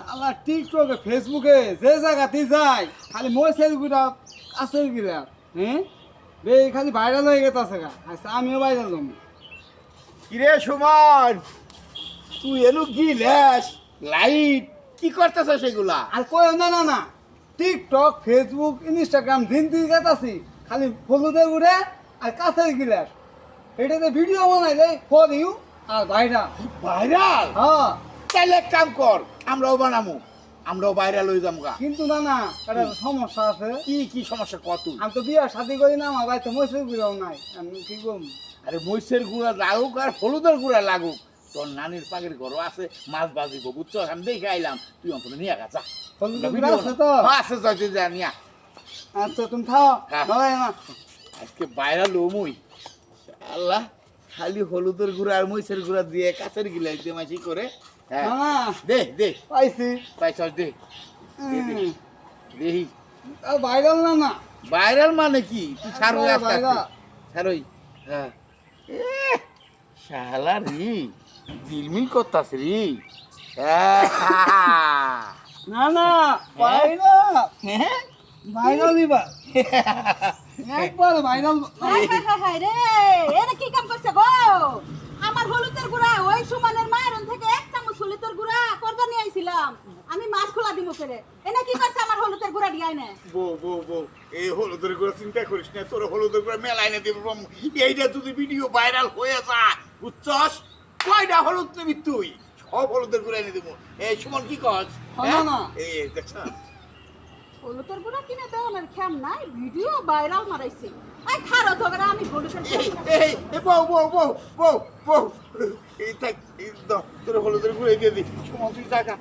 শালা টিকটকে ফেসবুকে যে জায়গাতেই যায় খালি মশারি গুলা আছে গিলা হ্যাঁ বে খালি ভাইরাল হয়ে গেছে গা আচ্ছা আমিও ভাইরাল হম কিরে সুমন তুই এনু গিলেস লাইট কি করতেছ সেগুলা? আর কই না না না টিকটক ফেসবুক ইনস্টাগ্রাম দিন দিন গেতাছি খালি হলুদে উড়ে আর কাছের গিলাস এটাতে ভিডিও বানাইলে ফর ইউ আর ভাইরাল ভাইরাল? হ্যাঁ তাহলে এক কাম কর, আমরাও বানামু, আমরাও ভাইরাল হয়ে যাবো গা। কিন্তু না না একটা সমস্যা আছে কি কি সমস্যা কত? আমি তো বিয়া শাদি করি না আমার বাড়িতে মশারি গুলাও নাই আমি কি করবো আরে মহিষের গুঁড়া লাগুক আর হলুদের গুঁড়া লাগুক, তোর নানির পাখির ঘরও আছে, মাছ বাজিব, বুঝছো? আমি দেখে আইলাম, তুই অন্তত নিয়ে গা। হলুদের গুঁড়া আছে তো? আছে, যাইতে যা নিয়া। আচ্ছা তুমি খাও হ্যাঁ। নয় না আজকে বাইরা লোমুই আল্লাহ, খালি হলুদের গুঁড়া আর মহিষের গুঁড়া দিয়ে কাছের গিলাই দিয়ে মাছি করে। হ্যাঁ না দে দে পাইছি পাইছস দে দেহি। ভাইরাল না না ভাইরাল মানে কি? তুই ছাড়ো আস্তে আস্তে, ভাইরাল। ছাড়োই। হ্যাঁ শালা রে, দিলমিল করতাস রে। না না ভাইরাল হ্যাঁ ভাইরাল দিবা একবার ভাইরাল হায় হায় হায় হায় রে, এরা কি কাম করছে গো? আমার হলুদের গুঁড়া ওই সুমনের মায়ের থেকে এক চামচ হলুদের গুঁড়া করবা নিয়ে আইছিলাম, আমি মাছ খোলা দিব করে। এনে কি করছে আমার হলুদের গুঁড়া দিয়াই না? বউ বউ বউ, এই হলুদের গুঁড়া চিন্তা করিস না, তোর হলুদের গুঁড়া মেলা এনে দিব। এইটা যদি ভিডিও ভাইরাল হয়ে যায়, বুঝছস? কয়টা হলুদ নিবি তুই? সব হলুদের গুঁড়া এনে দিব। এই সুমন কি কস? না, না। এই দেখছ? হলুদের গুঁড়া কিনে দেওয়ার খেম নাই, ভিডিও ভাইরাল মারাইছে। আই খারো তো করে আমি হলুদের এই গুঁড়া এই এই বউ বউ বউ বউ বউ, এই থাক, এই দাও, তোর হলুদের গুঁড়া দিয়ে দি। সুমন তুই টাকা,